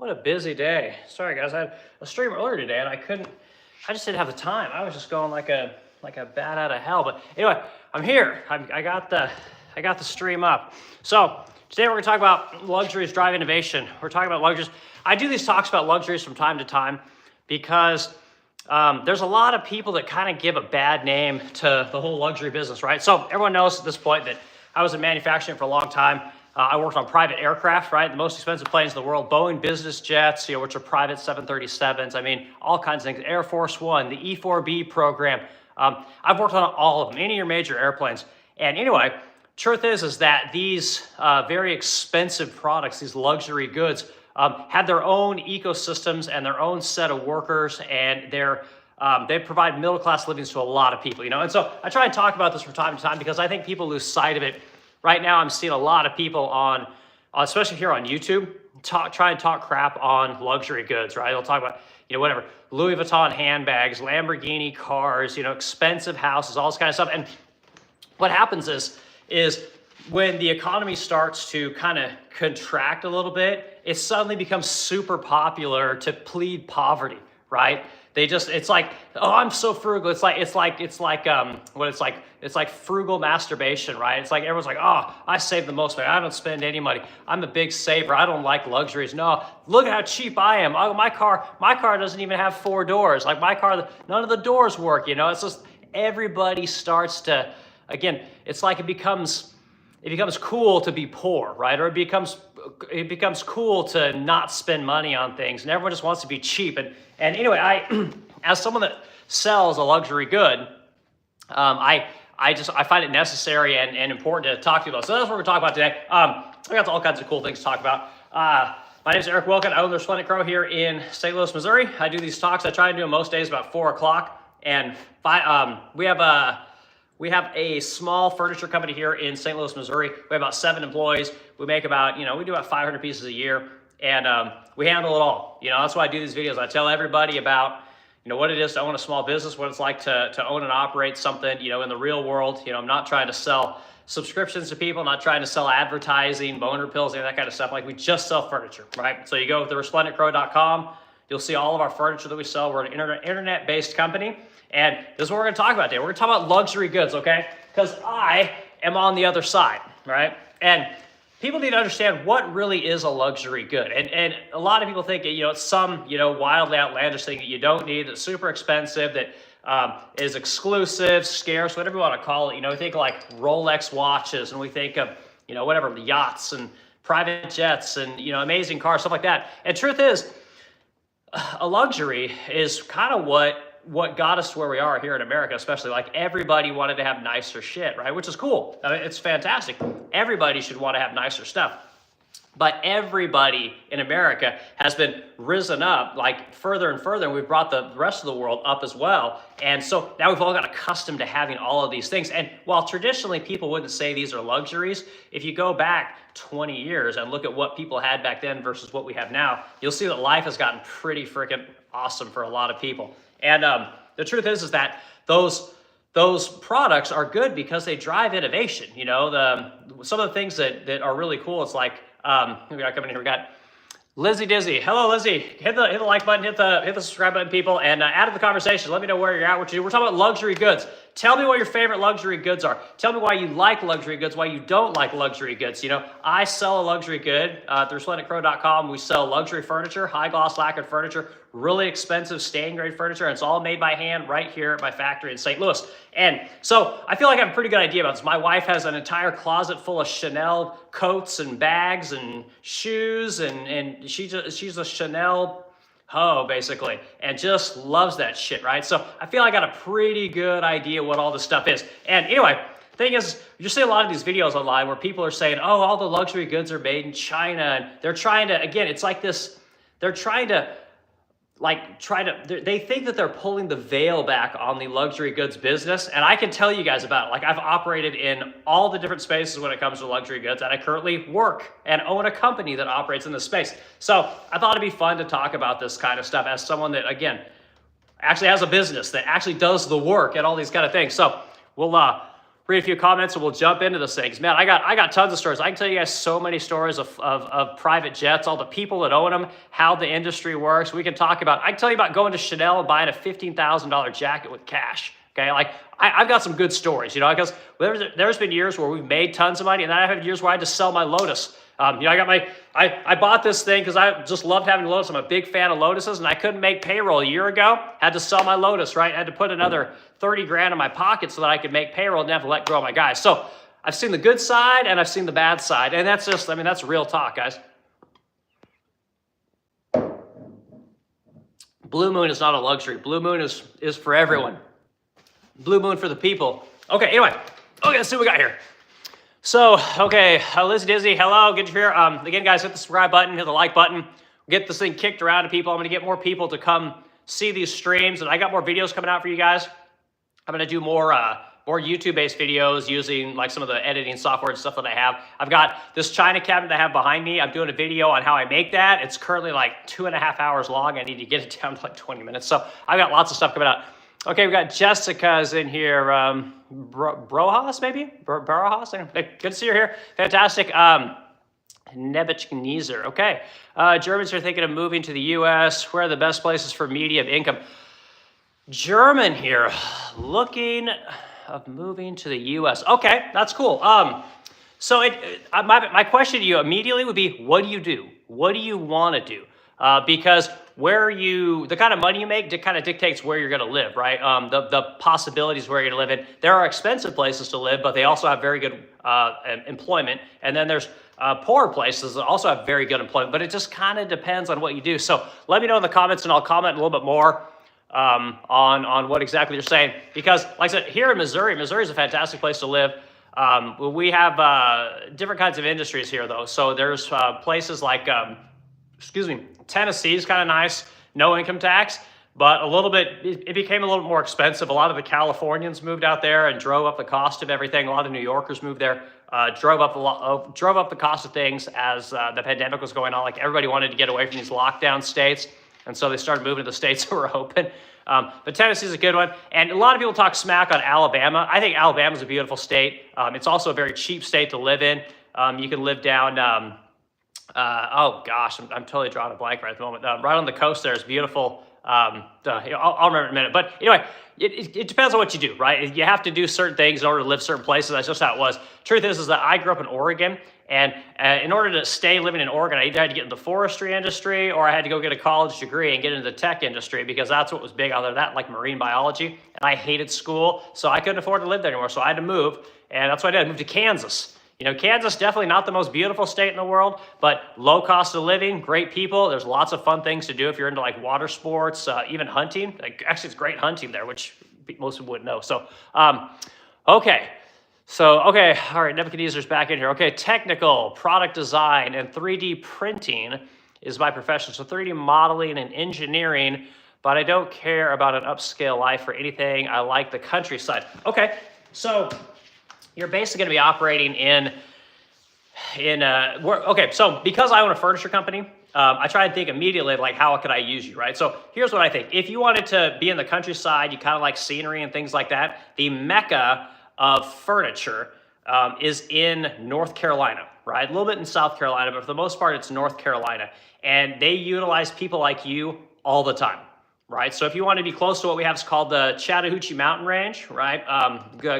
What a busy day. Sorry guys, I had a stream earlier today and I just didn't have the time. I was just going like a bat out of hell. But anyway, I'm here. I got the stream up. So today we're gonna talk about luxuries drive innovation. We're talking about luxuries. I do these talks about luxuries from time to time because there's a lot of people that kind of give a bad name to the whole luxury business, right? So everyone knows at this point that I was in manufacturing for a long time. I worked on private aircraft, right? The most expensive planes in the world, Boeing business jets, which are private 737s. I mean, all kinds of things. Air Force One, the E-4B program. I've worked on all of them, any of your major airplanes. And anyway, truth is that these very expensive products, these luxury goods, have their own ecosystems and their own set of workers, and they provide middle-class livings to a lot of people, And so I try and talk about this from time to time because I think people lose sight of it. Right now, I'm seeing a lot of people on especially here on YouTube, try and talk crap on luxury goods, right? They'll talk about, whatever, Louis Vuitton handbags, Lamborghini cars, expensive houses, all this kind of stuff. And what happens is when the economy starts to kind of contract a little bit, it suddenly becomes super popular to plead poverty, right? It's like, oh, I'm so frugal. It's like frugal masturbation, right? It's like everyone's like, oh, I save the most money. I don't spend any money. I'm a big saver. I don't like luxuries. No, look at how cheap I am. Oh, my car doesn't even have 4 doors. Like my car, none of the doors work. It's just everybody starts to, again, it's like it becomes cool to be poor, right? Or it becomes cool to not spend money on things, and everyone just wants to be cheap. And anyway, I, as someone that sells a luxury good, I find it necessary and important to talk to you about. So that's what we're talking about today. We got all kinds of cool things to talk about. My name is Eric Wilkin. I own the Resplendent Crow here in St. Louis, Missouri. I do these talks. I try and do them most days about 4 o'clock. And we have a small furniture company here in St. Louis, Missouri. We have about 7 employees. We make about, we do about 500 pieces a year, and we handle it all. That's why I do these videos. I tell everybody about, what it is to own a small business, what it's like to own and operate something, in the real world. I'm not trying to sell subscriptions to people, not trying to sell advertising, boner pills, any of that kind of stuff. Like, we just sell furniture, right? So you go to resplendentcrow.com, you'll see all of our furniture that we sell. We're an internet-based company. And this is what we're going to talk about today. We're going to talk about luxury goods, okay? Because I am on the other side, right? And people need to understand what really is a luxury good. And a lot of people think, it's some, wildly outlandish thing that you don't need, that's super expensive, that is exclusive, scarce, whatever you want to call it. We think like Rolex watches, and we think of, whatever, yachts and private jets and, amazing cars, stuff like that. And truth is, a luxury is kind of what got us to where we are here in America, especially. Like, everybody wanted to have nicer shit, right? Which is cool. I mean, it's fantastic. Everybody should want to have nicer stuff. But everybody in America has been risen up like further and further, and we've brought the rest of the world up as well. And so now we've all got accustomed to having all of these things. And while traditionally people wouldn't say these are luxuries, if you go back 20 years and look at what people had back then versus what we have now, you'll see that life has gotten pretty freaking awesome for a lot of people. And the truth is that those products are good because they drive innovation. Some of the things that are really cool. It's like, we got coming in here. We got Lizzie Dizzy. Hello, Lizzie. Hit the like button, hit the subscribe button, people, and add to the conversation. Let me know where you're at, what you do. We're talking about luxury goods. Tell me what your favorite luxury goods are. Tell me why you like luxury goods, why you don't like luxury goods. I sell a luxury good through resplendentcrow.com. We sell luxury furniture, high gloss lacquered furniture, really expensive stain grade furniture, and it's all made by hand right here at my factory in St. Louis. And so I feel like I have a pretty good idea about this. My wife has an entire closet full of Chanel coats and bags and shoes, and she's a Chanel hoe, basically, and just loves that shit, right? So I feel I got a pretty good idea what all this stuff is. And anyway, thing is, you see a lot of these videos online where people are saying, oh, all the luxury goods are made in China, and they're trying to, again, it's like this, they're trying to, they think that they're pulling the veil back on the luxury goods business. And I can tell you guys about it. Like, I've operated in all the different spaces when it comes to luxury goods, and I currently work and own a company that operates in this space. So I thought it'd be fun to talk about this kind of stuff as someone that, again, actually has a business that actually does the work and all these kind of things. So we'll read a few comments and we'll jump into those things. Man, I got tons of stories. I can tell you guys so many stories of private jets, all the people that own them, how the industry works. We can talk about, I can tell you about going to Chanel and buying a $15,000 jacket with cash. Okay, like I've got some good stories, because there's been years where we've made tons of money, and then I've had years where I had to sell my Lotus. I bought this thing because I just loved having Lotus. I'm a big fan of Lotuses, and I couldn't make payroll a year ago. Had to sell my Lotus, right? I had to put another 30 grand in my pocket so that I could make payroll and have to let go of my guys. So I've seen the good side and I've seen the bad side, and that's just, that's real talk, guys. Blue Moon is not a luxury. Blue Moon is for everyone. Blue Moon for the people. Okay, anyway. Okay, let's see what we got here. So, okay, Liz Disney, hello, good to hear. Again, guys, hit the subscribe button, hit the like button. Get this thing kicked around to people. I'm going to get more people to come see these streams, and I got more videos coming out for you guys. I'm going to do more YouTube-based videos using like some of the editing software and stuff that I have. I've got this China cabinet that I have behind me. I'm doing a video on how I make that. It's currently like 2.5 hours long. I need to get it down to like 20 minutes. So I've got lots of stuff coming out. Okay, we got Jessica's in here. Brojas, maybe? Brojas? Good to see you here. Fantastic. Nebuchadnezzar. Okay. Germans are thinking of moving to the U.S. Where are the best places for medium income? German here. Looking of moving to the U.S. Okay, that's cool. So my question to you immediately would be, what do you do? What do you want to do? Because the kind of money you make kind of dictates where you're going to live, right? The possibilities where you're going to live in. There are expensive places to live, but they also have very good employment. And then there's poorer places that also have very good employment, but it just kind of depends on what you do. So let me know in the comments and I'll comment a little bit more on what exactly you're saying. Because like I said, here in Missouri is a fantastic place to live. We have different kinds of industries here though. So there's places like, Tennessee is kind of nice, no income tax, but it became a little more expensive. A lot of the Californians moved out there and drove up the cost of everything. A lot of New Yorkers moved there, drove up the cost of things as the pandemic was going on. Like everybody wanted to get away from these lockdown states, and so they started moving to the states that were open. But Tennessee is a good one, and a lot of people talk smack on Alabama. I think Alabama is a beautiful state. It's also a very cheap state to live in. You can live down. Oh gosh, I'm totally drawing a blank right at the moment. Right on the coast there is beautiful. I'll remember in a minute. But anyway, it depends on what you do, right? You have to do certain things in order to live certain places. That's just how it was. Truth is that I grew up in Oregon, and in order to stay living in Oregon, I either had to get into the forestry industry or I had to go get a college degree and get into the tech industry because that's what was big other than that, like marine biology. And I hated school, so I couldn't afford to live there anymore. So I had to move, and that's what I did. I moved to Kansas. Kansas, definitely not the most beautiful state in the world, but low cost of living, great people. There's lots of fun things to do if you're into like water sports, even hunting. Actually, it's great hunting there, which most people wouldn't know. So, okay. All right, Nebuchadnezzar's back in here. Okay, technical, product design, and 3D printing is my profession. So 3D modeling and engineering, but I don't care about an upscale life or anything. I like the countryside. Okay, so you're basically going to be operating so because I own a furniture company, I try to think immediately like how could I use you, right? So here's what I think. If you wanted to be in the countryside, you kind of like scenery and things like that, the mecca of furniture is in North Carolina, right? A little bit in South Carolina, but for the most part, it's North Carolina. And they utilize people like you all the time. Right, so if you want to be close to what we have, it's called the Chattahoochee Mountain Range, right?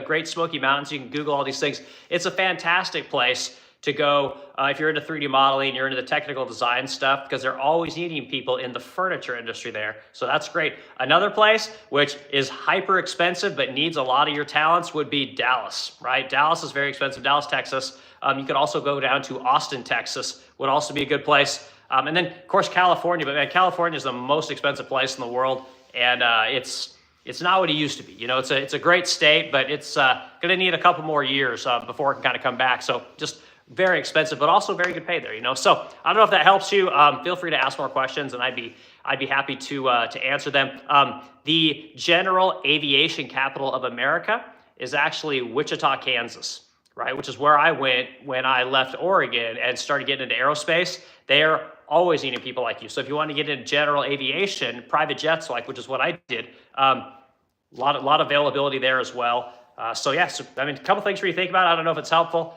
Great Smoky Mountains. You can Google all these things. It's a fantastic place to go if you're into 3D modeling, you're into the technical design stuff, because they're always needing people in the furniture industry there. So that's great. Another place which is hyper expensive but needs a lot of your talents would be Dallas, right? Dallas is very expensive. Dallas, Texas. You could also go down to Austin, Texas. Would also be a good place. And then, of course, California. But man, California is the most expensive place in the world, and it's not what it used to be. It's a great state, but it's going to need a couple more years before it can kind of come back. So just very expensive, but also very good pay there. So I don't know if that helps you. Feel free to ask more questions, and I'd be happy to answer them. The general aviation capital of America is actually Wichita, Kansas, right? Which is where I went when I left Oregon and started getting into aerospace. They're always needing people like you. So if you want to get into general aviation, private jets, which is what I did, a lot of availability there as well. So yeah, so, I mean, a couple things for you to think about. I don't know if it's helpful.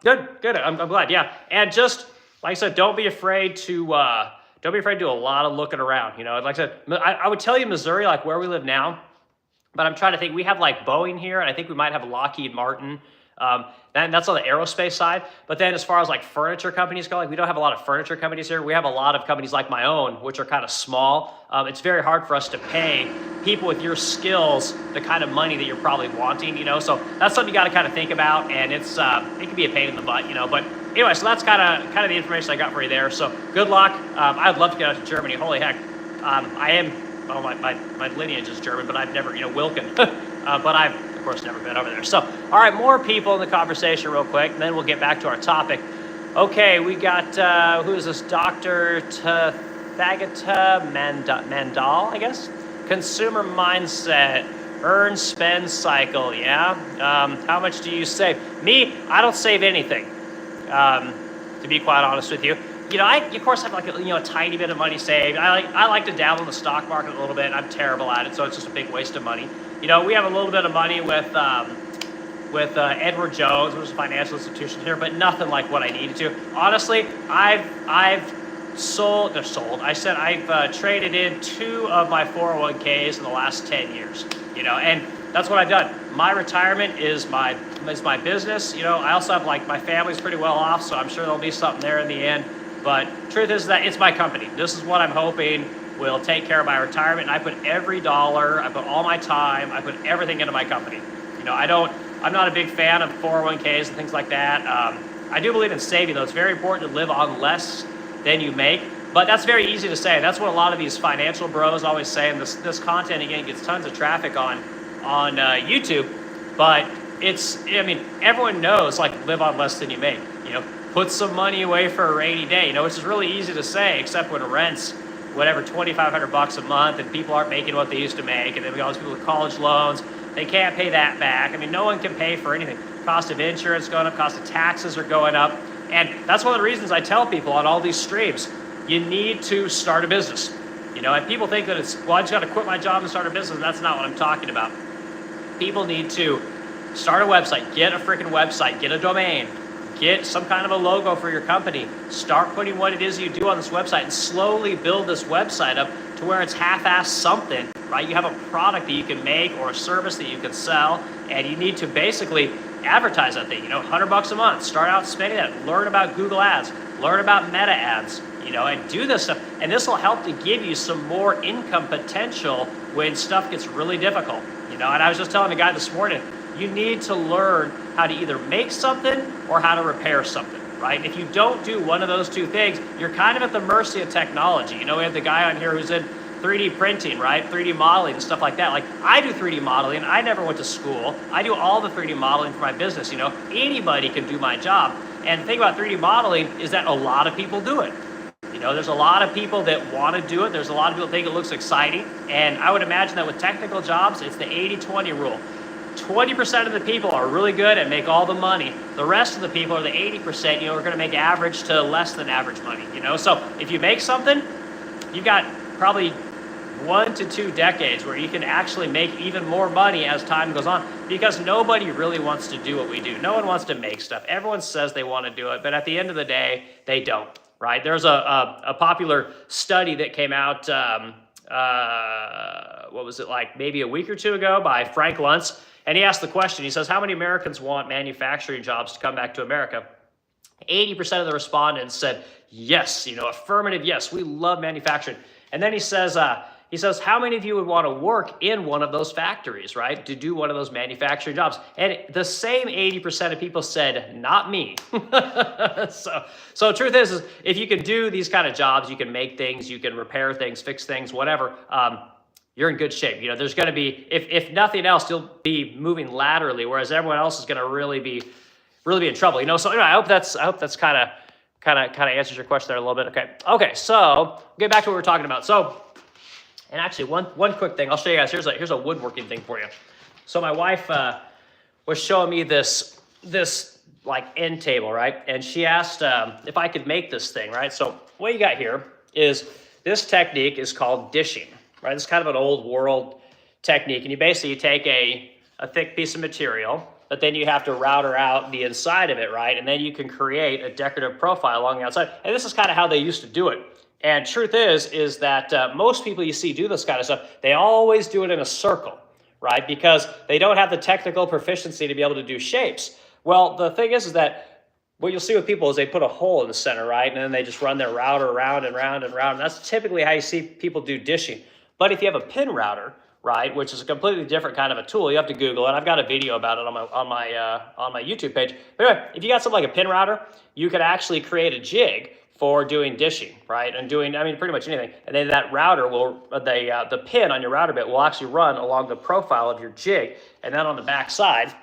Good. I'm glad. Yeah, and just like I said, don't be afraid to do a lot of looking around. You know, like I said, I would tell you Missouri, like where we live now. But I'm trying to think. We have like Boeing here, and I think we might have Lockheed Martin. And that's on the aerospace side. But then as far as like furniture companies go, like we don't have a lot of furniture companies here. We have a lot of companies like my own, which are kind of small. It's very hard for us to pay people with your skills the kind of money that you're probably wanting, you know. So that's something you got to kind of think about, and it can be a pain in the butt, you know. But anyway, so that's kind of the information I got for you there. So good luck. I'd love to get out to Germany. Holy heck, I am. Well, my lineage is German, but I've never, you know, Wilken. But I've, of course, never been over there. So, all right, more people in the conversation real quick, and then we'll get back to our topic. Okay, we got, who is this? Dr. Thagata Mandal, I guess? Consumer mindset, earn, spend cycle, yeah? How much do you save? Me, I don't save anything, to be quite honest with you. You know, I of course have like a tiny bit of money saved. I like to dabble in the stock market a little bit. I'm terrible at it, so it's just a big waste of money. You know, we have a little bit of money with Edward Jones, which is a financial institution here, but nothing like what I needed to. Honestly, I've traded in 2 of my 401ks in the last 10 years. You know, and that's what I've done. My retirement is my business. You know, I also have like my family's pretty well off, so I'm sure there'll be something there in the end. But truth is that it's my company. This is what I'm hoping will take care of my retirement. And I put every dollar, I put all my time, I put everything into my company. You know, I'm not a big fan of 401ks and things like that. I do believe in saving though. It's very important to live on less than you make. But that's very easy to say. That's what a lot of these financial bros always say. And this content, again, gets tons of traffic on YouTube. But everyone knows, like, live on less than you make. You know, put some money away for a rainy day, you know, which is really easy to say, except when rent's whatever, $2,500 a month, and people aren't making what they used to make, and then we got all these people with college loans, they can't pay that back. I mean, no one can pay for anything. Cost of insurance going up, cost of taxes are going up, and that's one of the reasons I tell people on all these streams, you need to start a business. You know, and people think that it's, well, I just got to quit my job and start a business. That's not what I'm talking about. People need to start a website, get a freaking website, get a domain, get some kind of a logo for your company. Start putting what it is you do on this website and slowly build this website up to where it's half-assed something, right? You have a product that you can make or a service that you can sell, and you need to basically advertise that thing, you know, $100 a month. Start out spending that. Learn about Google Ads. Learn about Meta Ads, you know, and do this stuff. And this will help to give you some more income potential when stuff gets really difficult, you know. And I was just telling a guy this morning, you need to learn how to either make something or how to repair something, right? And if you don't do one of those 2 things, you're kind of at the mercy of technology. You know, we have the guy on here who's in 3D printing, right? 3D modeling and stuff like that. Like, I do 3D modeling. I never went to school. I do all the 3D modeling for my business, you know. Anybody can do my job. And the thing about 3D modeling is that a lot of people do it. You know, there's a lot of people that want to do it. There's a lot of people that think it looks exciting. And I would imagine that with technical jobs, it's the 80-20 rule. 20% of the people are really good and make all the money. The rest of the people are the 80%, you know, are going to make average to less than average money, you know. So if you make something, you've got probably 1 to 2 decades where you can actually make even more money as time goes on, because nobody really wants to do what we do. No one wants to make stuff. Everyone says they want to do it, but at the end of the day, they don't, right? There's a popular study that came out, what was it, like maybe a week or 2 ago, by Frank Luntz. And he asked the question, he says, how many Americans want manufacturing jobs to come back to America? 80% of the respondents said, yes, you know, affirmative, yes, we love manufacturing. And then he says, how many of you would want to work in one of those factories, right? To do one of those manufacturing jobs? And the same 80% of people said, not me. So the truth is if you can do these kind of jobs, you can make things, you can repair things, fix things, whatever, you're in good shape. You know, there's going to be, if nothing else, you'll be moving laterally, whereas everyone else is going to really be in trouble. You know, so anyway, I hope that's kind of answers your question there a little bit. Okay. So get back to what we were talking about. So, and actually one quick thing, I'll show you guys. Here's a woodworking thing for you. So my wife was showing me this like end table, right? And she asked if I could make this thing, right? So what you got here is this technique is called dishing. Right, it's kind of an old world technique, and you basically take a a thick piece of material, but then you have to router out the inside of it, right? And then you can create a decorative profile along the outside. And this is kind of how they used to do it. And truth is that most people you see do this kind of stuff, they always do it in a circle, right? Because they don't have the technical proficiency to be able to do shapes. Well, the thing is that what you'll see with people is they put a hole in the center, right? And then they just run their router around and round and round. And that's typically how you see people do dishing. But if you have a pin router, right, which is a completely different kind of a tool, you have to Google it. I've got a video about it on my YouTube page. But anyway, if you got something like a pin router, you could actually create a jig for doing dishing, right, and doing, I mean, pretty much anything. And then that router will, the pin on your router bit will actually run along the profile of your jig. And then on the back side,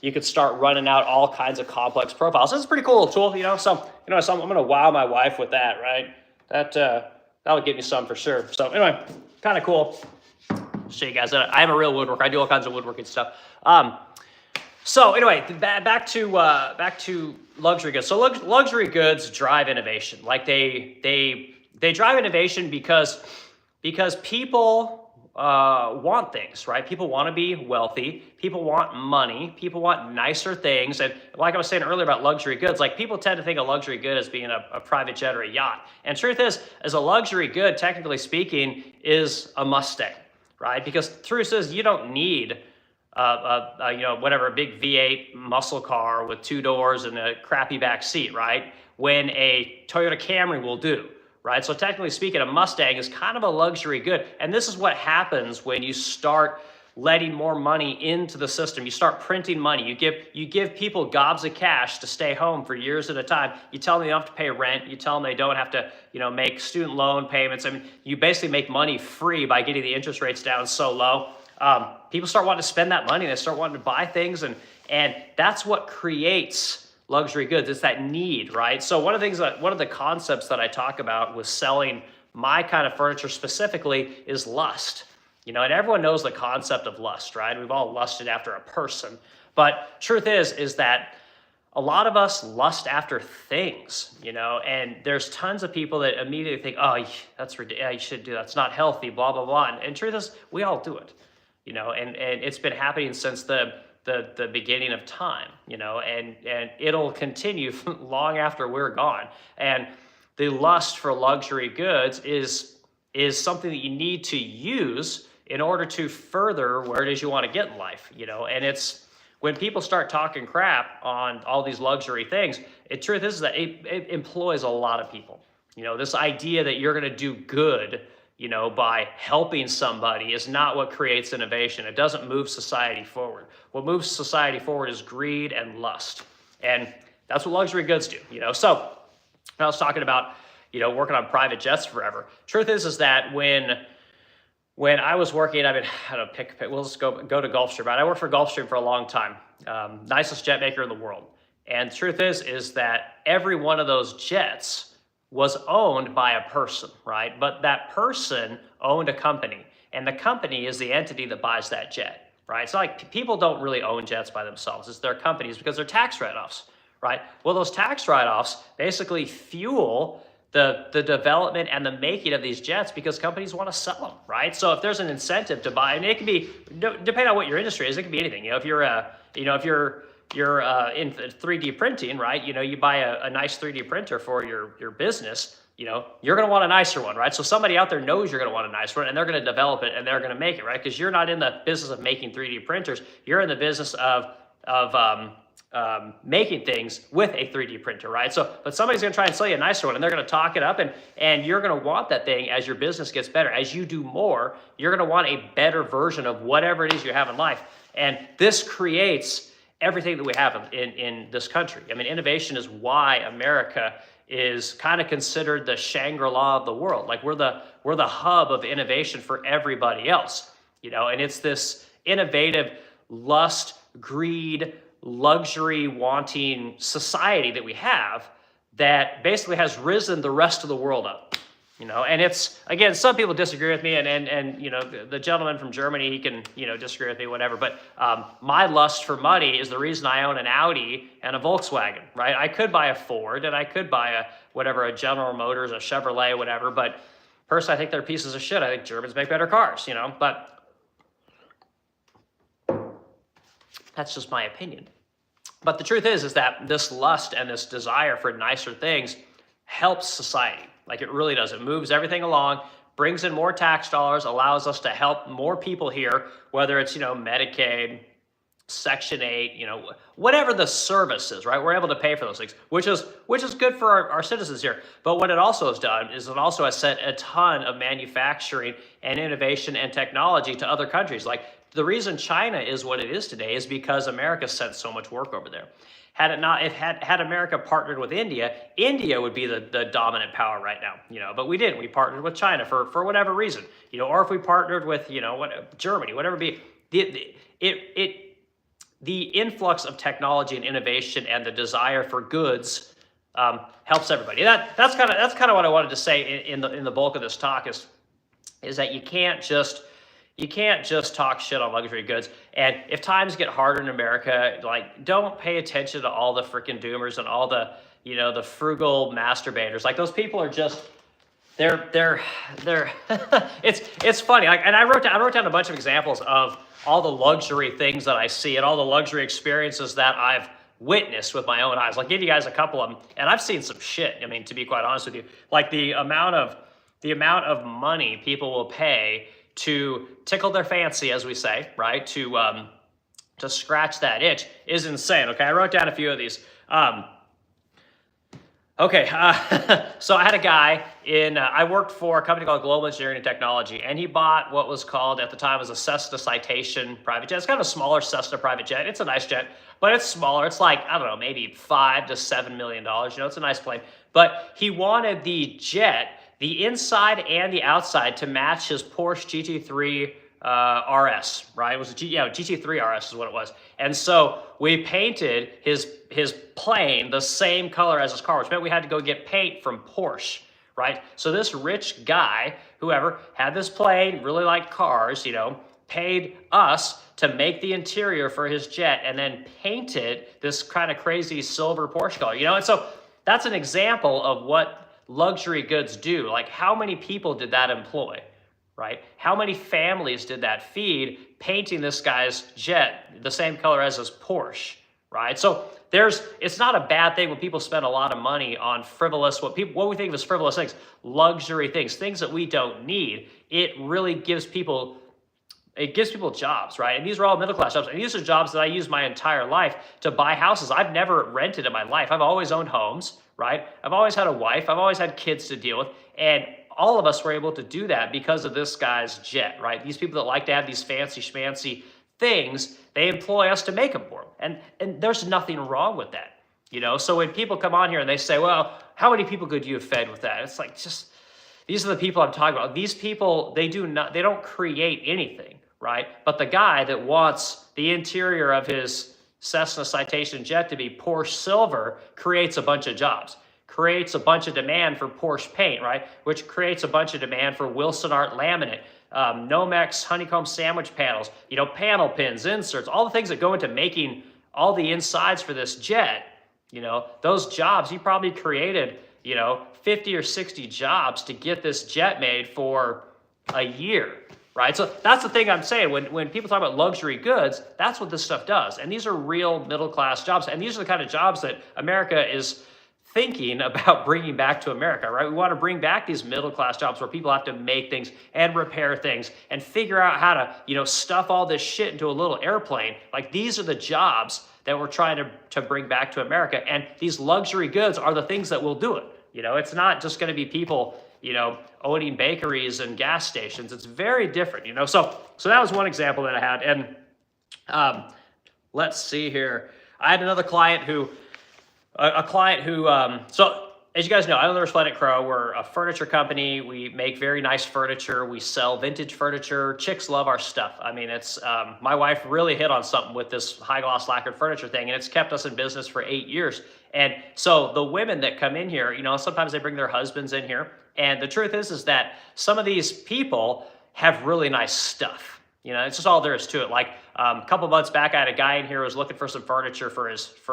you could start running out all kinds of complex profiles. So it's a pretty cool little tool, you know. So, I'm going to wow my wife with that, right? That'll get me some for sure. So anyway, kind of cool. Show you guys. I am a real woodworker. I do all kinds of woodworking stuff. So anyway, back to luxury goods. So luxury goods drive innovation. Like they drive innovation because people want things, right? People want to be wealthy. People want money. People want nicer things. And like I was saying earlier about luxury goods, like people tend to think a luxury good as being a private jet or a yacht. And truth is a luxury good, technically speaking, is a Mustang. Right? Because truth is, you don't need a big V8 muscle car with 2 doors and a crappy back seat, right? When a Toyota Camry will do, right? So technically speaking, a Mustang is kind of a luxury good. And this is what happens when you start letting more money into the system. You start printing money. You give people gobs of cash to stay home for years at a time. You tell them they don't have to pay rent. You tell them they don't have to, make student loan payments. I mean, you basically make money free by getting the interest rates down so low. People start wanting to spend that money. They start wanting to buy things, and that's what creates luxury goods. It's that need, right? So one of the concepts that I talk about with selling my kind of furniture specifically is lust. And everyone knows the concept of lust, right? We've all lusted after a person. But truth is that a lot of us lust after things, and there's tons of people that immediately think, oh, that's ridiculous, you should do that. That's not healthy, blah, blah, blah. And truth is, we all do it, and it's been happening since the beginning of time, and it'll continue long after we're gone. And the lust for luxury goods is something that you need to use in order to further where it is you want to get in life, and it's when people start talking crap on all these luxury things, the truth is that it employs a lot of people. This idea that you're going to do good, by helping somebody is not what creates innovation. It doesn't move society forward. What moves society forward is greed and lust. And that's what luxury goods do, So I was talking about, working on private jets forever. Truth is that when I was working, we'll just go to Gulfstream, right? I worked for Gulfstream for a long time, nicest jet maker in the world. And the truth is that every one of those jets was owned by a person, right? But that person owned a company, and the company is the entity that buys that jet, right? It's not like people don't really own jets by themselves. It's their companies because they're tax write-offs, right? Well, those tax write-offs basically fuel the development and the making of these jets because companies want to sell them, right? So if there's an incentive to buy, and it can be, depending on what your industry is, it can be anything. If you're in 3D printing, right? You buy a nice 3D printer for your business, you're going to want a nicer one, right? So somebody out there knows you're going to want a nicer one, and they're going to develop it and they're going to make it, right? Because you're not in the business of making 3D printers. You're in the business of making things with a 3D printer, right? So, but somebody's going to try and sell you a nicer one, and they're going to talk it up, and you're going to want that thing as your business gets better. As you do more, you're going to want a better version of whatever it is you have in life. And this creates everything that we have in this country. I mean, innovation is why America is kind of considered the Shangri-La of the world. Like we're the hub of innovation for everybody else, and it's this innovative lust, greed, luxury wanting society that we have that basically has risen the rest of the world up, and it's, again, some people disagree with me, and the gentleman from Germany, he can, disagree with me, whatever, but my lust for money is the reason I own an Audi and a Volkswagen, right? I could buy a Ford, and I could buy a General Motors, a Chevrolet, whatever, but personally, I think they're pieces of shit. I think Germans make better cars, but That's just my opinion. But the truth is that this lust and this desire for nicer things helps society. Like it really does. It moves everything along, brings in more tax dollars, allows us to help more people here, whether it's, Medicaid, Section 8, whatever the service is, right? We're able to pay for those things, which is good for our citizens here. But what it also has done is it also has sent a ton of manufacturing and innovation and technology to other countries. Like the reason China is what it is today is because America sent so much work over there. Had it not, if had America partnered with India, India would be the dominant power right now, but we didn't. We partnered with China for whatever reason, or if we partnered with, Germany, whatever it be. The influx of technology and innovation and the desire for goods helps everybody. That's kind of what I wanted to say in the bulk of this talk is that you can't just talk shit on luxury goods. And if times get harder in America, like don't pay attention to all the freaking doomers and all the the frugal masturbators. Like those people are just they're it's funny. Like, and I wrote down a bunch of examples of all the luxury things that I see and all the luxury experiences that I've witnessed with my own eyes. I'll give you guys a couple of them, and I've seen some shit. I mean, to be quite honest with you, like the amount of money people will pay to tickle their fancy, as we say, right? To scratch that itch is insane. Okay, I wrote down a few of these. So I had a guy I worked for a company called Global Engineering and Technology, and he bought what was called at the time was a Cessna Citation private jet. It's kind of a smaller Cessna private jet. It's a nice jet, but it's smaller. It's like, I don't know, maybe $5 to $7 million. It's a nice plane. But he wanted the jet, the inside and the outside, to match his Porsche GT3 RS, right? It was GT3 RS is what it was. And so we painted his plane the same color as his car, which meant we had to go get paint from Porsche, right? So this rich guy, whoever, had this plane, really liked cars, paid us to make the interior for his jet and then painted this kind of crazy silver Porsche color, And so that's an example of what luxury goods do. Like how many people did that employ? Right? How many families did that feed painting this guy's jet the same color as his Porsche, right? So it's not a bad thing when people spend a lot of money on frivolous, what we think of as frivolous things, luxury things that we don't need. It really gives people jobs, right? And these are all middle class jobs. And these are jobs that I use my entire life to buy houses. I've never rented in my life. I've always owned homes, right? I've always had a wife. I've always had kids to deal with. And all of us were able to do that because of this guy's jet, right? These people that like to have these fancy schmancy things, they employ us to make them for them. And there's nothing wrong with that, So when people come on here and they say, well, how many people could you have fed with that? It's like, these are the people I'm talking about. These people, they don't create anything, right? But the guy that wants the interior of his Cessna Citation jet to be Porsche silver creates a bunch of jobs. Creates a bunch of demand for Porsche paint, right? Which creates a bunch of demand for Wilson Art laminate, Nomex honeycomb sandwich panels, panel pins, inserts, all the things that go into making all the insides for this jet. Those jobs, he probably created, 50 or 60 jobs to get this jet made for a year, right? So that's the thing I'm saying. When people talk about luxury goods, that's what this stuff does. And these are real middle-class jobs. And these are the kind of jobs that America is thinking about bringing back to America, right? We want to bring back these middle-class jobs where people have to make things and repair things and figure out how to, stuff all this shit into a little airplane. Like these are the jobs that we're trying to bring back to America. And these luxury goods are the things that will do it. It's not just going to be people, owning bakeries and gas stations. It's very different, So that was one example that I had. And let's see here. I had another client who, so as you guys know, I own the Resplendent Crow. We're a furniture company. We make very nice furniture. We sell vintage furniture. Chicks love our stuff. I mean, it's, my wife really hit on something with this high gloss lacquered furniture thing, and it's kept us in business for 8 years. And so the women that come in here, sometimes they bring their husbands in here. And the truth is that some of these people have really nice stuff. It's just all there is to it. Like a couple months back, I had a guy in here who was looking for some furniture for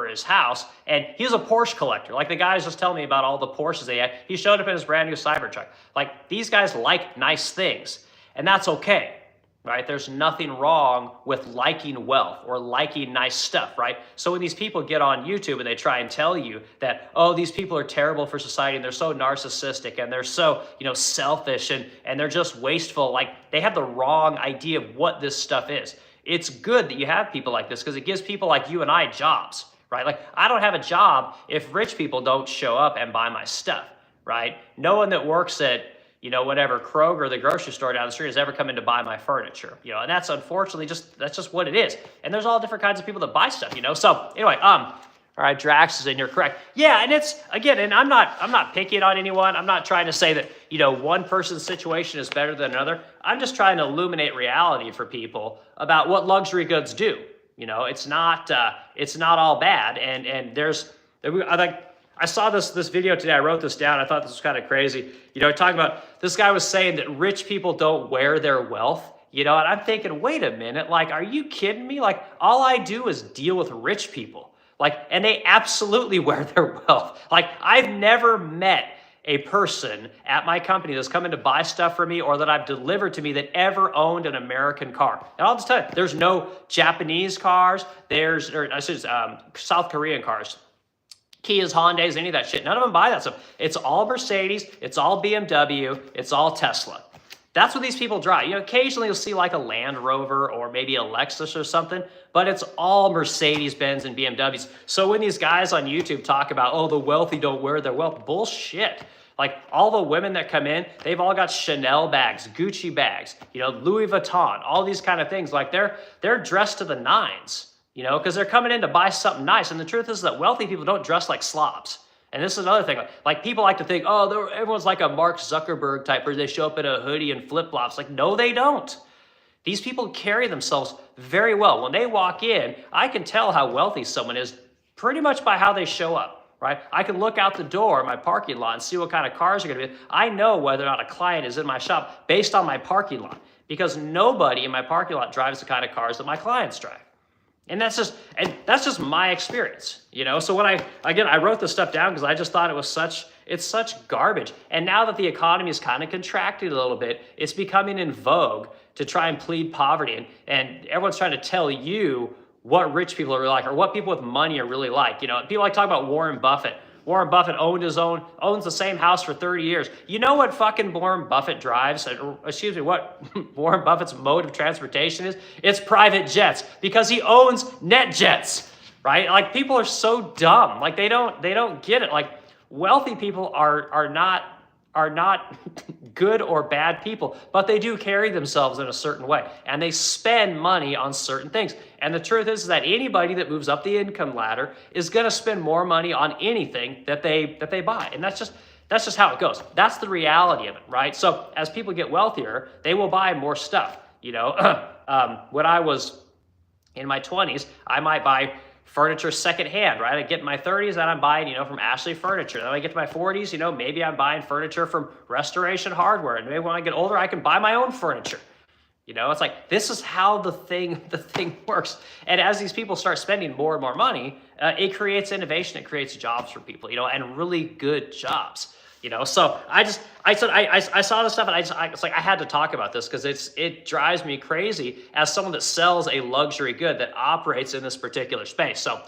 his house, and he's a Porsche collector. Like the guy was just telling me about all the Porsches they had. He showed up in his brand new Cybertruck. Like these guys like nice things, and that's okay. right? There's nothing wrong with liking wealth or liking nice stuff, right? So when these people get on YouTube and they try and tell you that, oh, these people are terrible for society and they're so narcissistic and they're so, selfish and they're just wasteful, like they have the wrong idea of what this stuff is. It's good that you have people like this because it gives people like you and I jobs, right? Like I don't have a job if rich people don't show up and buy my stuff, right? No one that works at whatever Kroger, the grocery store down the street, has ever come in to buy my furniture, and that's unfortunately that's just what it is. And there's all different kinds of people that buy stuff, So anyway, all right, Drax is in, you're correct. Yeah, and it's again, and I'm not picking on anyone. I'm not trying to say that one person's situation is better than another. I'm just trying to illuminate reality for people about what luxury goods do. It's not all bad, and I saw this video today. I wrote this down. I thought this was kind of crazy. Talking about this guy was saying that rich people don't wear their wealth. And I'm thinking, wait a minute. Like, are you kidding me? Like, all I do is deal with rich people. Like, and they absolutely wear their wealth. Like, I've never met a person at my company that's coming to buy stuff for me or that I've delivered to me that ever owned an American car. And I'll just tell you, there's no Japanese cars. South Korean cars. Kias, Hondas, any of that shit. None of them buy that stuff. It's all Mercedes. It's all BMW. It's all Tesla. That's what these people drive. Occasionally you'll see like a Land Rover or maybe a Lexus or something, but it's all Mercedes-Benz and BMWs. So when these guys on YouTube talk about, oh, the wealthy don't wear their wealth, bullshit. Like all the women that come in, they've all got Chanel bags, Gucci bags, Louis Vuitton, all these kind of things. Like they're dressed to the nines. Because they're coming in to buy something nice. And the truth is that wealthy people don't dress like slobs. And this is another thing. Like people like to think, oh, everyone's like a Mark Zuckerberg type, or they show up in a hoodie and flip-flops. Like, no, they don't. These people carry themselves very well. When they walk in, I can tell how wealthy someone is pretty much by how they show up, right? I can look out the door, my parking lot, and see what kind of cars are going to be. I know whether or not a client is in my shop based on my parking lot, because nobody in my parking lot drives the kind of cars that my clients drive. And that's just my experience, So when I wrote this stuff down because I just thought it's such garbage. And now that the economy is kind of contracted a little bit, it's becoming in vogue to try and plead poverty. And everyone's trying to tell you what rich people are really like or what people with money are really like. People like talk about Warren Buffett. Warren Buffett owns the same house for 30 years. You know what fucking Warren Buffett drives? What Warren Buffett's mode of transportation is? It's private jets because he owns net jets, right? Like people are so dumb. Like they don't get it. Like wealthy people are not good or bad people, but they do carry themselves in a certain way and they spend money on certain things. And the truth is that anybody that moves up the income ladder is going to spend more money on anything that they buy. And that's just how it goes. That's the reality of it, right? So as people get wealthier, they will buy more stuff. When I was in my 20s, I might buy furniture secondhand, right? I get in my 30s and I'm buying, from Ashley Furniture. Then I get to my 40s, maybe I'm buying furniture from Restoration Hardware. And maybe when I get older, I can buy my own furniture. It's like, this is how the thing works. And as these people start spending more and more money, it creates innovation. It creates jobs for people, and really good jobs. So I saw this stuff and I had to talk about this because it drives me crazy as someone that sells a luxury good that operates in this particular space. So,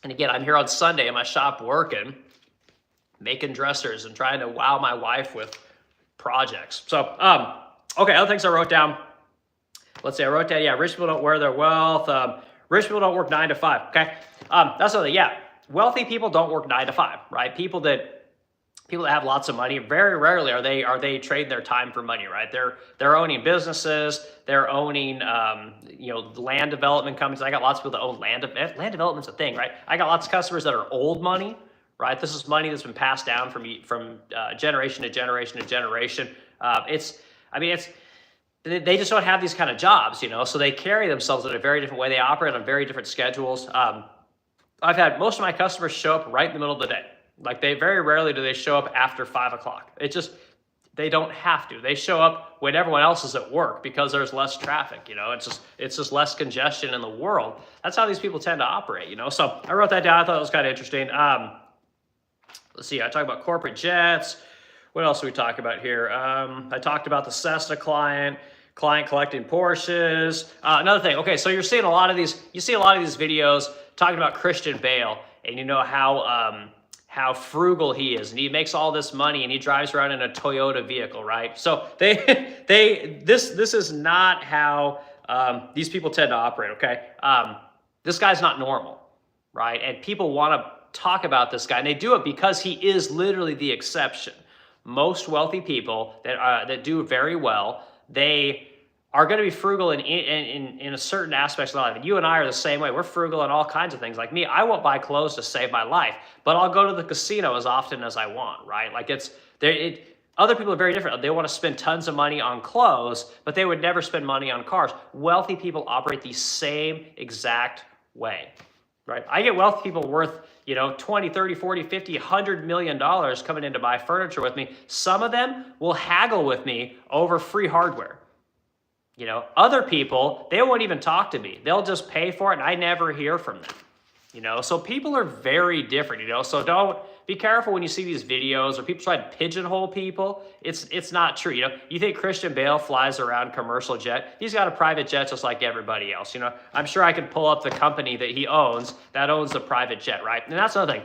and again, I'm here on Sunday in my shop working, making dressers and trying to wow my wife with projects. So, okay, other things I wrote down. Let's see, I wrote down, rich people don't wear their wealth. Rich people don't work 9 to 5. Okay, that's something. Wealthy people don't work 9 to 5, right? People that have lots of money, very rarely are they trading their time for money, right? They're owning businesses, they're owning land development companies. I got lots of people that own land. Land development's a thing, right? I got lots of customers that are old money, right? This is money that's been passed down from generation to generation to generation. They just don't have these kind of jobs, so they carry themselves in a very different way. They operate on very different schedules. I've had most of my customers show up right in the middle of the day. Like very rarely do they show up after 5 o'clock. They don't have to. They show up when everyone else is at work because there's less traffic, it's just less congestion in the world. That's how these people tend to operate, So I wrote that down. I thought it was kind of interesting. Let's see, I talk about corporate jets, What else do we talk about here? I talked about the Cessna client collecting Porsches. Another thing. Okay, so you're seeing a lot of these. You see a lot of these videos talking about Christian Bale, and you know how frugal he is, and he makes all this money, and he drives around in a Toyota vehicle, right? So this is not how these people tend to operate. Okay, this guy's not normal, right? And people want to talk about this guy, and they do it because he is literally the exception. Most wealthy people that do very well, they are going to be frugal in a certain aspects of life. And you and I are the same way. We're frugal in all kinds of things. Like me, I won't buy clothes to save my life, but I'll go to the casino as often as I want, right? Like other people are very different. They want to spend tons of money on clothes, but they would never spend money on cars. Wealthy people operate the same exact way, right? I get wealthy people worth, 20, 30, 40, 50, $100 million coming in to buy furniture with me. Some of them will haggle with me over free hardware. Other people, they won't even talk to me. They'll just pay for it, and I never hear from them. So people are very different, so don't be careful when you see these videos or people try to pigeonhole people. It's not true. You think Christian Bale flies around commercial jet? He's got a private jet just like everybody else. I'm sure I could pull up the company that he owns that owns a private jet, right? And that's another thing.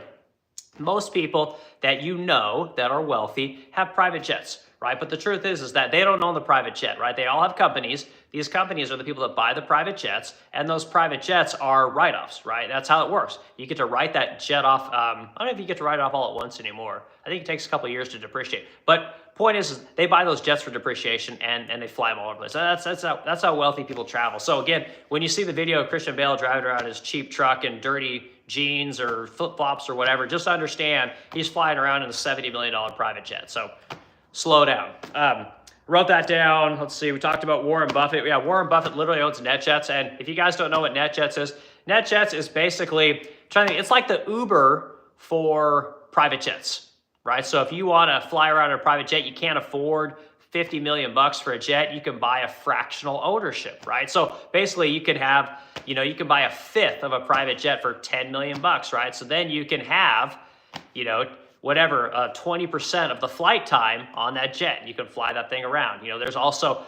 Most people that that are wealthy have private jets, right? But the truth is that they don't own the private jet, right? They all have companies. These companies are the people that buy the private jets, and those private jets are write-offs, right? That's how it works. You get to write that jet off. I don't know if you get to write it off all at once anymore. I think it takes a couple of years to depreciate. But point is they buy those jets for depreciation, and they fly them all over the place. That's how wealthy people travel. So again, when you see the video of Christian Bale driving around his cheap truck and dirty jeans or flip-flops or whatever, just understand he's flying around in a $70 million private jet. So slow down. Wrote that down. Let's see. We talked about Warren Buffett. Yeah, Warren Buffett literally owns NetJets. And if you guys don't know what NetJets is basically it's like the Uber for private jets, right? So if you want to fly around in a private jet, you can't afford $50 million for a jet, you can buy a fractional ownership, right? So basically you can have, you can buy a fifth of a private jet for $10 million, right? So then you can have, 20% of the flight time on that jet. You can fly that thing around. There's also,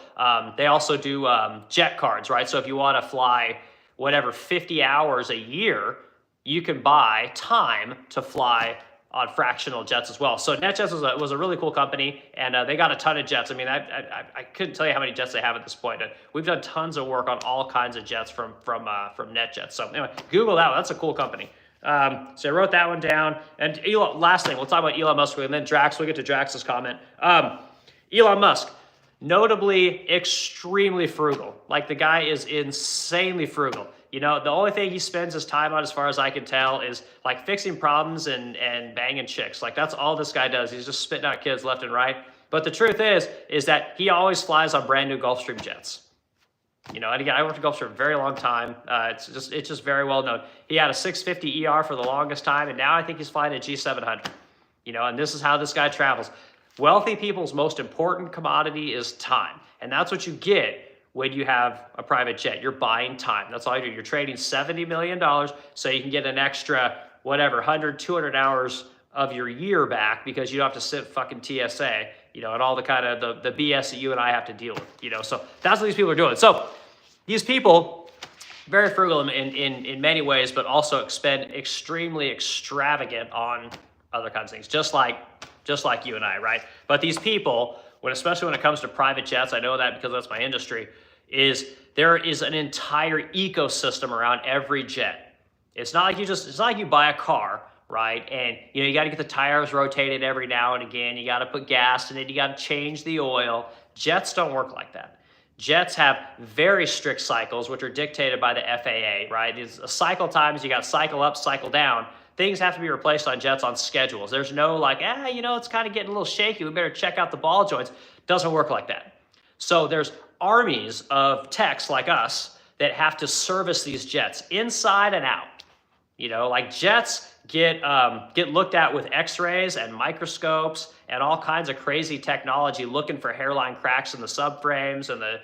they also do jet cards, right? So if you want to fly 50 hours a year, you can buy time to fly on fractional jets as well. So NetJets was a really cool company, and they got a ton of jets. I mean, I couldn't tell you how many jets they have at this point. We've done tons of work on all kinds of jets from NetJets. So anyway, Google that one. That's a cool company. So I wrote that one down. And last thing, we'll talk about Elon Musk, and then Drax. We'll get to Drax's comment. Elon Musk, notably extremely frugal. Like, the guy is insanely frugal. The only thing he spends his time on, as far as I can tell, is like fixing problems and banging chicks. Like, that's all this guy does. He's just spitting out kids left and right. But the truth is that he always flies on brand new Gulfstream jets. And again, I worked at Gulfstream for a very long time. It's just very well known. He had a 650 ER for the longest time, and now I think he's flying a G700. And this is how this guy travels. Wealthy people's most important commodity is time, and that's what you get when you have a private jet. You're buying time. That's all you do. You're trading $70 million so you can get an extra 100, 200 hours of your year back, because you don't have to sit fucking TSA, and all the kind of the BS that you and I have to deal with, So that's what these people are doing. So these people, very frugal in many ways, but also expend extremely extravagant on other kinds of things, just like you and I, right? But these people, especially when it comes to private jets, I know that because that's my industry, there is an entire ecosystem around every jet. It's not like you buy a car, right? And you got to get the tires rotated every now and again. You got to put gas in it. You got to change the oil. Jets don't work like that. Jets have very strict cycles, which are dictated by the FAA, right? These cycle times, you got cycle up, cycle down. Things have to be replaced on jets on schedules. There's no it's kind of getting a little shaky. We better check out the ball joints. Doesn't work like that. So there's armies of techs like us that have to service these jets inside and out. Like, jets get looked at with x-rays and microscopes and all kinds of crazy technology, looking for hairline cracks in the subframes and the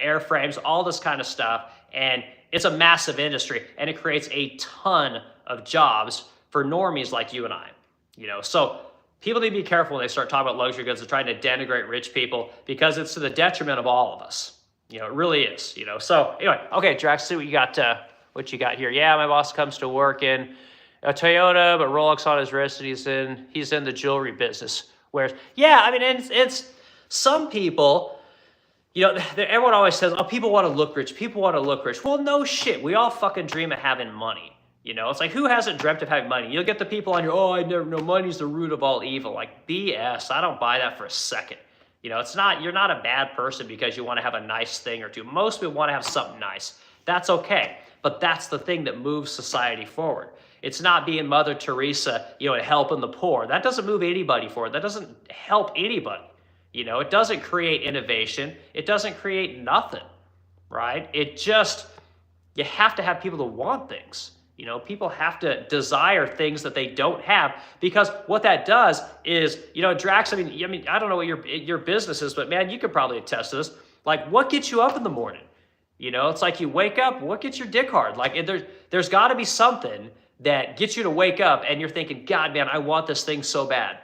airframes, all this kind of stuff. And it's a massive industry, and it creates a ton of jobs for normies like you and I. So People need to be careful when they start talking about luxury goods and trying to denigrate rich people, because it's to the detriment of all of us. You know, it really is, you know. So anyway, okay, Drax, see what you got here. Yeah, my boss comes to work in a Toyota, but Rolex on his wrist, and he's in the jewelry business. Whereas, yeah, I mean, it's some people, you know, everyone always says, oh, people want to look rich. People want to look rich. Well, no shit. We all fucking dream of having money. You know, it's like, who hasn't dreamt of having money? You'll get the people on your, oh, I never know, money's the root of all evil. Like, BS. I don't buy that for a second. You know, you're not a bad person because you want to have a nice thing or two. Most people want to have something nice. That's okay. But that's the thing that moves society forward. It's not being Mother Teresa, you know, and helping the poor. That doesn't move anybody forward. That doesn't help anybody. You know, it doesn't create innovation. It doesn't create nothing, right? It just, you have to have people to want things. You know, people have to desire things that they don't have, because what that does is, you know, Drax, I mean, I don't know what your business is, but man, you could probably attest to this. Like, what gets you up in the morning? You know, it's like you wake up, what gets your dick hard? Like, there's got to be something that gets you to wake up and you're thinking, God, man, I want this thing so bad.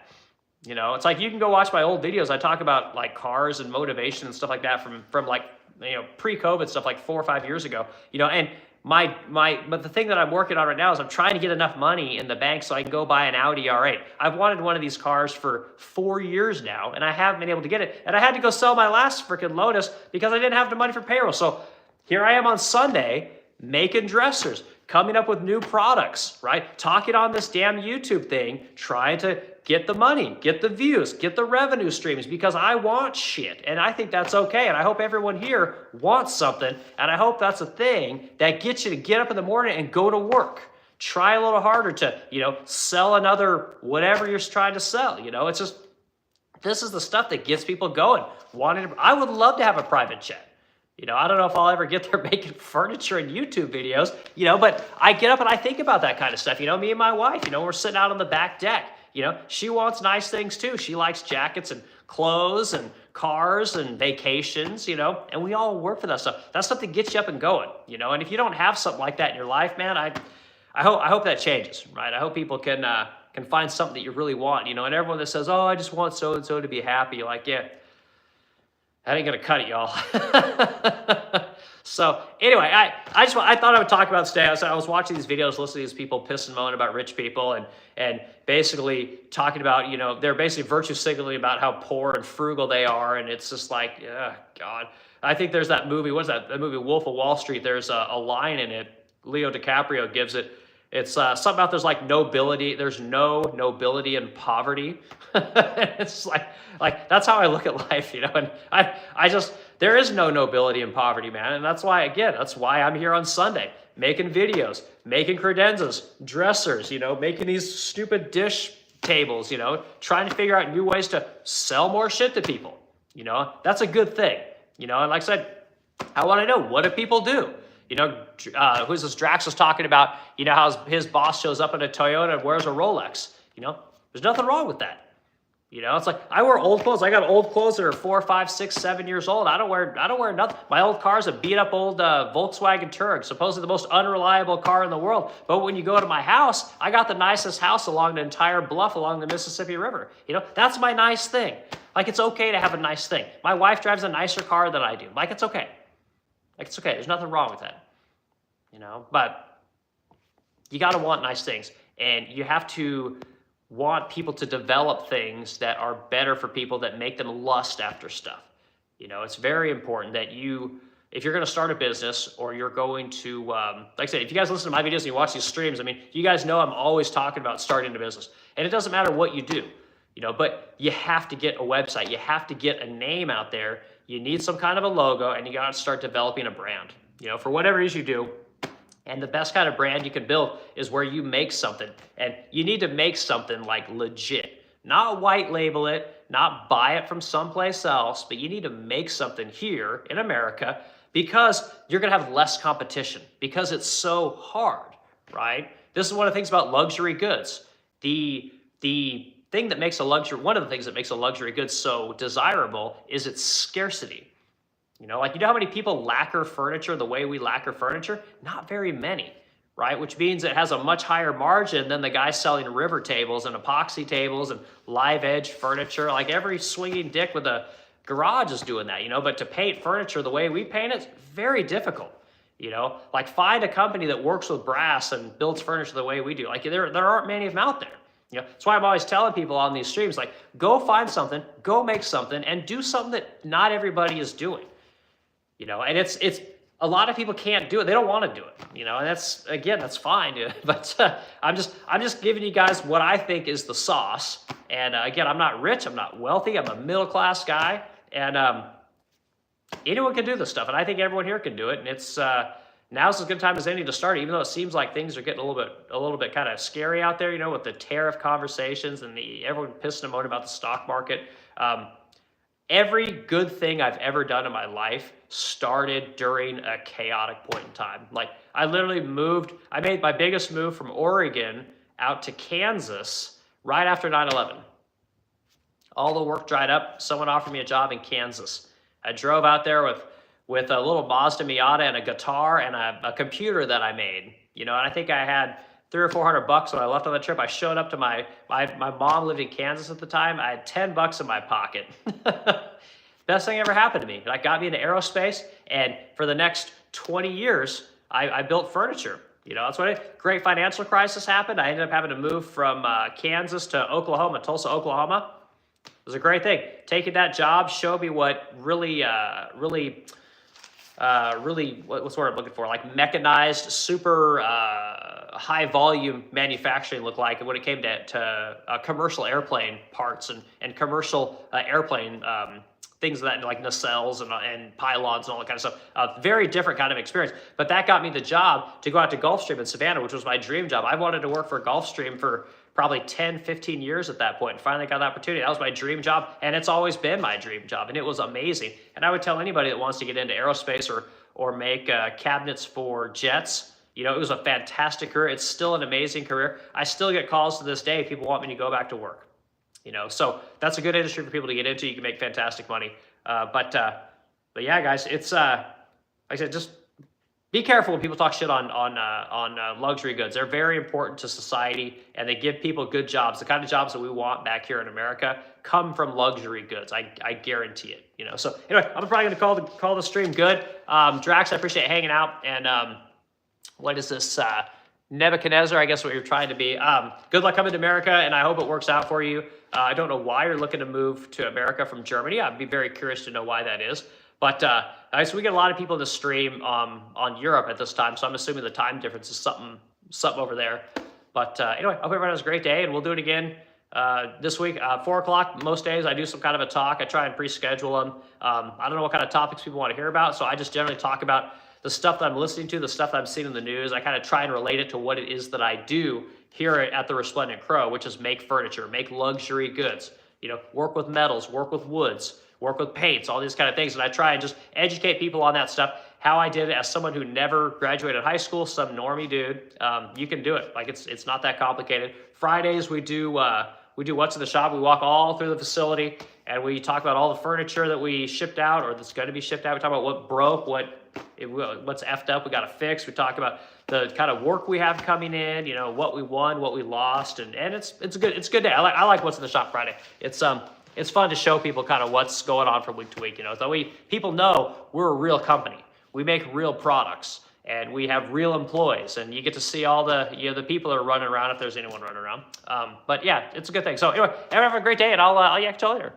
You know, it's like, you can go watch my old videos. I talk about like cars and motivation and stuff like that from like, you know, pre-COVID stuff like 4 or 5 years ago, you know, and but the thing that I'm working on right now is I'm trying to get enough money in the bank so I can go buy an Audi R8. I've wanted one of these cars for 4 years now, and I haven't been able to get it. And I had to go sell my last freaking Lotus because I didn't have the money for payroll. So here I am on Sunday making dressers, coming up with new products, right? Talking on this damn YouTube thing, trying to get the money, get the views, get the revenue streams, because I want shit. And I think that's okay. And I hope everyone here wants something. And I hope that's a thing that gets you to get up in the morning and go to work. Try a little harder to, you know, sell another whatever you're trying to sell. You know, it's just, this is the stuff that gets people going. I would love to have a private jet. You know, I don't know if I'll ever get there making furniture and YouTube videos, you know, but I get up and I think about that kind of stuff. You know, me and my wife, you know, we're sitting out on the back deck. You know, she wants nice things too. She likes jackets and clothes and cars and vacations, you know, and we all work for that stuff. That's stuff that gets you up and going, you know, and if you don't have something like that in your life, man, I hope that changes, right? I hope people can find something that you really want, you know, and everyone that says, oh, I just want so-and-so to be happy, you're like, yeah, that ain't gonna cut it, y'all. So anyway, I thought I would talk about today. I was watching these videos, listening to these people piss and moan about rich people, and basically talking about, you know, they're basically virtue signaling about how poor and frugal they are, and it's just like, God. I think there's that movie. What's that? The movie Wolf of Wall Street. There's a line in it. Leo DiCaprio gives it. It's something about there's like nobility. There's no nobility in poverty. It's like that's how I look at life, you know. And I just, there is no nobility in poverty, man. And that's why, again, that's why I'm here on Sunday making videos, making credenzas, dressers, you know, making these stupid dish tables, you know, trying to figure out new ways to sell more shit to people. You know, that's a good thing. You know, and like I said, I want to know, what do people do? You know, who's this? Drax was talking about, you know, how his boss shows up in a Toyota and wears a Rolex. You know, there's nothing wrong with that. You know, it's like, I wear old clothes. I got old clothes that are 4, 5, 6, 7 years old. I don't wear nothing. My old car's a beat up old Volkswagen Touareg, supposedly the most unreliable car in the world. But when you go to my house, I got the nicest house along the entire bluff along the Mississippi River. You know, that's my nice thing. Like, it's okay to have a nice thing. My wife drives a nicer car than I do. Like, it's okay. Like, it's okay. There's nothing wrong with that. You know, but you got to want nice things, and you have to want people to develop things that are better for people, that make them lust after stuff. You know, it's very important that you, if you're going to start a business, or you're going to, like I said, if you guys listen to my videos and you watch these streams, I mean, you guys know I'm always talking about starting a business, and it doesn't matter what you do, you know, but you have to get a website. You have to get a name out there. You need some kind of a logo, and you got to start developing a brand, you know, for whatever it is you do. And the best kind of brand you can build is where you make something. And you need to make something like legit. Not white label it, not buy it from someplace else, but you need to make something here in America, because you're going to have less competition, because it's so hard, right? This is one of the things about luxury goods. The thing that makes one of the things that makes a luxury good so desirable is its scarcity. You know how many people lacquer furniture the way we lacquer furniture? Not very many, right? Which means it has a much higher margin than the guy selling river tables and epoxy tables and live edge furniture. Like every swinging dick with a garage is doing that, but to paint furniture the way we paint it's very difficult. Like find a company that works with brass and builds furniture the way we do. Like there aren't many of them out there. That's why I'm always telling people on these streams, like, go find something, go make something, and do something that not everybody is doing. And it's a lot of people can't do it. They don't want to do it. And that's fine. But I'm just giving you guys what I think is the sauce. And again, I'm not rich, I'm not wealthy, I'm a middle class guy, and anyone can do this stuff, and I think everyone here can do it. And it's now's as good a time as any to start, even though it seems like things are getting a little bit kind of scary out there, with the tariff conversations and everyone pissing and moaning about the stock market. Every good thing I've ever done in my life started during a chaotic point in time. Like I literally I made my biggest move from Oregon out to Kansas right after 9/11. All the work dried up. Someone offered me a job in Kansas. I drove out there with a little Mazda Miata and a guitar and a computer that I made, and I think I had $300 or $400 when I left on the trip. I showed up to my mom lived in Kansas at the time. I had $10 in my pocket. Best thing ever happened to me. That got me into aerospace, and for the next 20 years, I built furniture. That's what great financial crisis happened. I ended up having to move from Kansas to Oklahoma, Tulsa, Oklahoma. It was a great thing. Taking that job showed me what really, what's the word I'm looking for? Like mechanized, super high volume manufacturing looked like when it came to commercial airplane parts and commercial airplane things that like nacelles and pylons and all that kind of stuff. Very different kind of experience. But that got me the job to go out to Gulfstream in Savannah, which was my dream job. I wanted to work for Gulfstream for probably 10, 15 years at that point, and finally got the opportunity. That was my dream job, and it's always been my dream job, and it was amazing. And I would tell anybody that wants to get into aerospace or make cabinets for jets, it was a fantastic career. It's still an amazing career. I still get calls to this day. People want me to go back to work. So that's a good industry for people to get into. You can make fantastic money. But yeah, guys, it's like I said, just be careful when people talk shit on luxury goods. They're very important to society, and they give people good jobs. The kind of jobs that we want back here in America come from luxury goods. I guarantee it. So anyway, I'm probably going to call the stream good. Drax, I appreciate hanging out. And what is this? Nebuchadnezzar, I guess what you're trying to be. Good luck coming to America, and I hope it works out for you. I don't know why you're looking to move to America from Germany. I'd be very curious to know why that is. But so we get a lot of people to stream on Europe at this time, so I'm assuming the time difference is something over there. But anyway, I hope everyone has a great day, and we'll do it again this week, 4 o'clock. Most days I do some kind of a talk. I try and pre-schedule them. I don't know what kind of topics people want to hear about, so I just generally talk about the stuff that I'm listening to, the stuff that I'm seeing in the news. I kind of try and relate it to what it is that I do here at the Resplendent Crow, which is make furniture, make luxury goods, work with metals, work with woods, work with paints, all these kind of things. And I try and just educate people on that stuff, how I did it as someone who never graduated high school, some normie dude. You can do it. Like it's not that complicated. Fridays we do what's in the shop. We walk all through the facility and we talk about all the furniture that we shipped out or that's going to be shipped out. We talk about what broke, what's effed up, we got to fix. We talk about the kind of work we have coming in, what we won, what we lost, and it's a good day. I like what's in the shop Friday. It's fun to show people kind of what's going on from week to week. So people know we're a real company. We make real products, and we have real employees, and you get to see all the the people that are running around if there's anyone running around. But yeah, it's a good thing. So anyway, everyone have a great day, and I'll yak to you later.